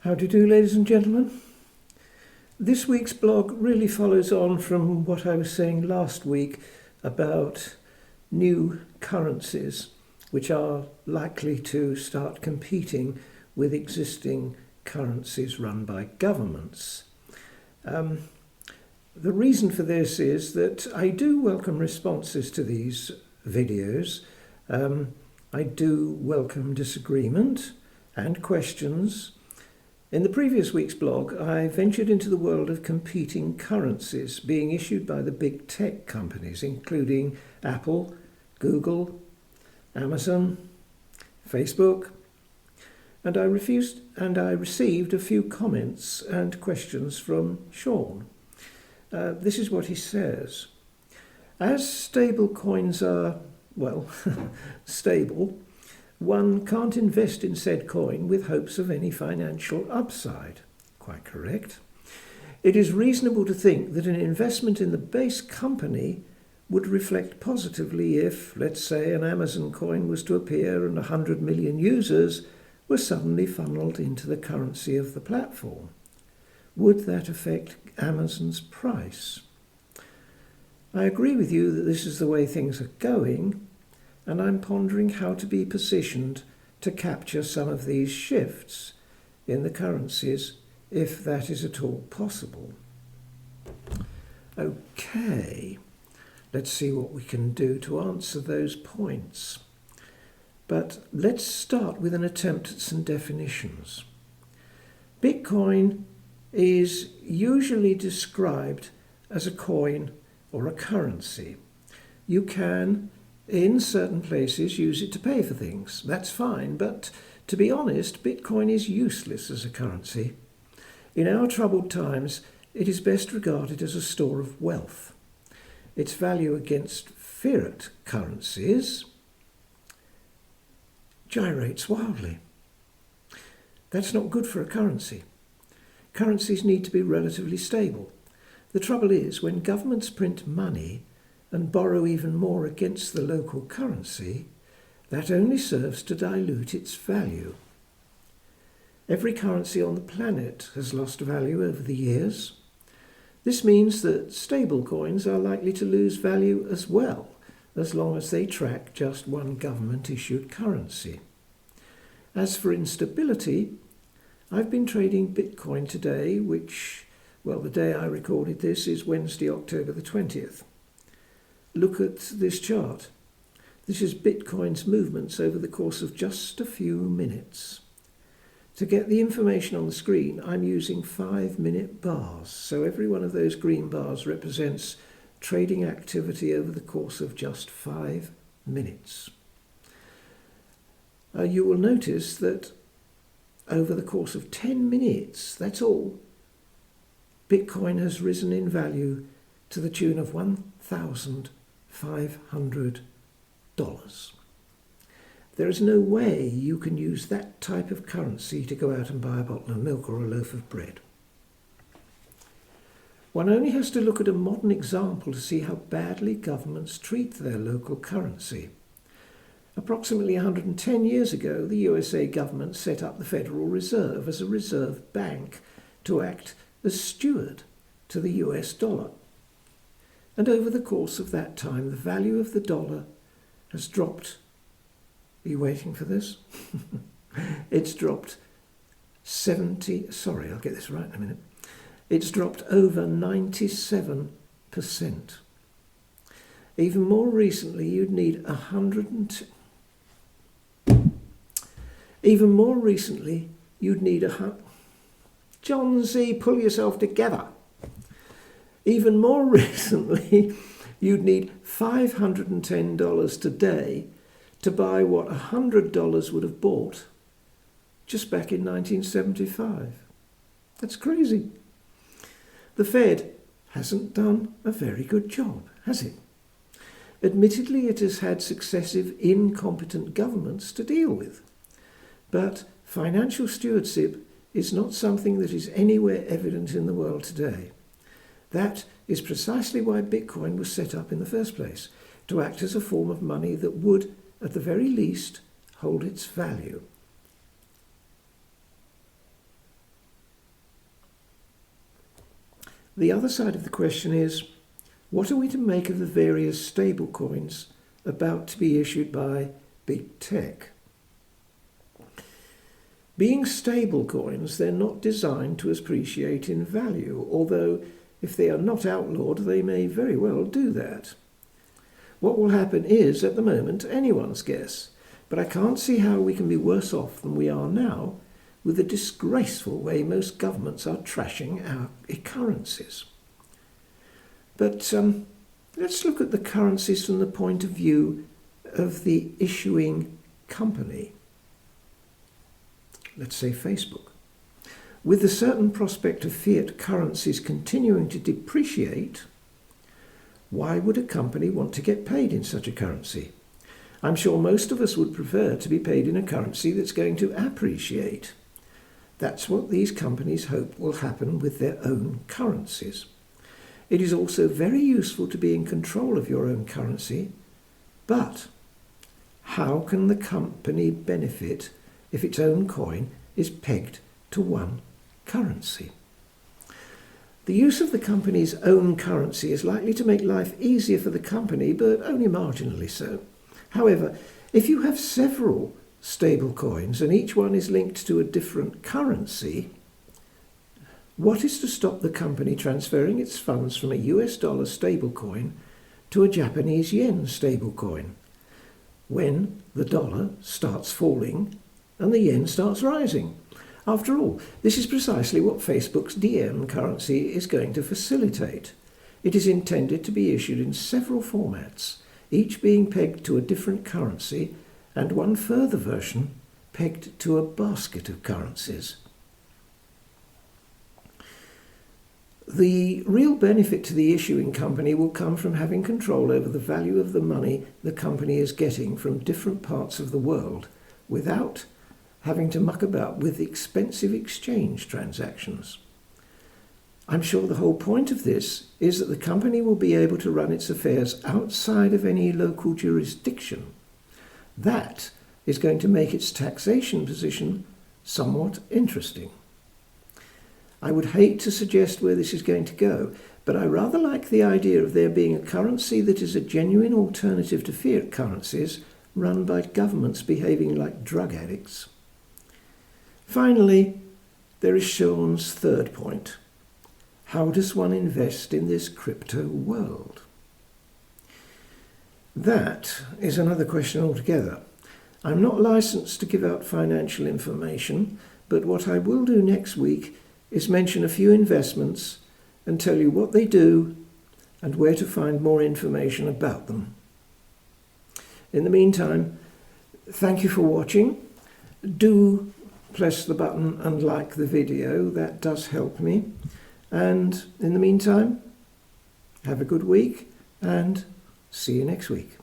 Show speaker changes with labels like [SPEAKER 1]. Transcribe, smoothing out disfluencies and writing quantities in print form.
[SPEAKER 1] How do you do, ladies and gentlemen? This week's blog really follows on from what I was saying last week about new currencies which are likely to start competing with existing currencies run by governments. The reason for this is that I do welcome responses to these videos. I do welcome disagreement and questions. In the previous week's blog, I ventured into the world of competing currencies being issued by the big tech companies, including Apple, Google, Amazon, Facebook, and I received a few comments and questions from Sean. This is what he says. As stable coins are, well, stable, one can't invest in said coin with hopes of any financial upside. Quite correct. It is reasonable to think that an investment in the base company would reflect positively if, let's say, an Amazon coin was to appear and 100 million users were suddenly funneled into the currency of the platform. Would that affect Amazon's price? I agree with you that this is the way things are going, and I'm pondering how to be positioned to capture some of these shifts in the currencies, if that is at all possible. Okay, let's see what we can do to answer those points. But let's start with an attempt at some definitions. Bitcoin is usually described as a coin or a currency. You can, in certain places, use it to pay for things. That's fine, but to be honest, Bitcoin is useless as a currency. In our troubled times, it is best regarded as a store of wealth. Its value against fiat currencies gyrates wildly. That's not good for a currency. Currencies need to be relatively stable. The trouble is, when governments print money and borrow even more against the local currency, that only serves to dilute its value. Every currency on the planet has lost value over the years. This means that stable coins are likely to lose value as well, as long as they track just one government-issued currency. As for instability, I've been trading Bitcoin today, which, well, the day I recorded this is Wednesday, October the 20th. Look at this chart. This is Bitcoin's movements over the course of just a few minutes. To get the information on the screen, I'm using 5-minute bars, so every one of those green bars represents trading activity over the course of just 5 minutes. You will notice that over the course of 10 minutes, that's all, Bitcoin has risen in value to the tune of $1,500. There is no way you can use that type of currency to go out and buy a bottle of milk or a loaf of bread. One only has to look at a modern example to see how badly governments treat their local currency. Approximately 110 years ago, the USA government set up the Federal Reserve as a reserve bank to act as steward to the US dollar. And over the course of that time, the value of the dollar has dropped. Are you waiting for this? It's dropped I'll get this right in a minute. It's dropped over 97%. Even more recently, you'd need John Z, pull yourself together. Even more recently, you'd need $510 today to buy what $100 would have bought just back in 1975. That's crazy. The Fed hasn't done a very good job, has it? Admittedly, it has had successive incompetent governments to deal with. But financial stewardship is not something that is anywhere evident in the world today. That is precisely why Bitcoin was set up in the first place, to act as a form of money that would, at the very least, hold its value. The other side of the question is, what are we to make of the various stablecoins about to be issued by big tech? Being stablecoins, they're not designed to appreciate in value, although if they are not outlawed, they may very well do that. What will happen is, at the moment, anyone's guess, but I can't see how we can be worse off than we are now with the disgraceful way most governments are trashing our currencies. But let's look at the currencies from the point of view of the issuing company. Let's say Facebook. With the certain prospect of fiat currencies continuing to depreciate, why would a company want to get paid in such a currency? I'm sure most of us would prefer to be paid in a currency that's going to appreciate. That's what these companies hope will happen with their own currencies. It is also very useful to be in control of your own currency, but how can the company benefit if its own coin is pegged to one currency? The use of the company's own currency is likely to make life easier for the company, but only marginally so. However, if you have several stable coins and each one is linked to a different currency, what is to stop the company transferring its funds from a US dollar stablecoin to a Japanese yen stablecoin when the dollar starts falling and the yen starts rising? After all, this is precisely what Facebook's DM currency is going to facilitate. It is intended to be issued in several formats, each being pegged to a different currency, and one further version pegged to a basket of currencies. The real benefit to the issuing company will come from having control over the value of the money the company is getting from different parts of the world without having to muck about with expensive exchange transactions. I'm sure the whole point of this is that the company will be able to run its affairs outside of any local jurisdiction. That is going to make its taxation position somewhat interesting. I would hate to suggest where this is going to go, but I rather like the idea of there being a currency that is a genuine alternative to fiat currencies run by governments behaving like drug addicts. Finally, there is Sean's third point. How does one invest in this crypto world? That is another question altogether. I'm not licensed to give out financial information, but what I will do next week is mention a few investments and tell you what they do and where to find more information about them. In the meantime, thank you for watching. Do press the button and like the video, that does help me. And in the meantime, have a good week and see you next week.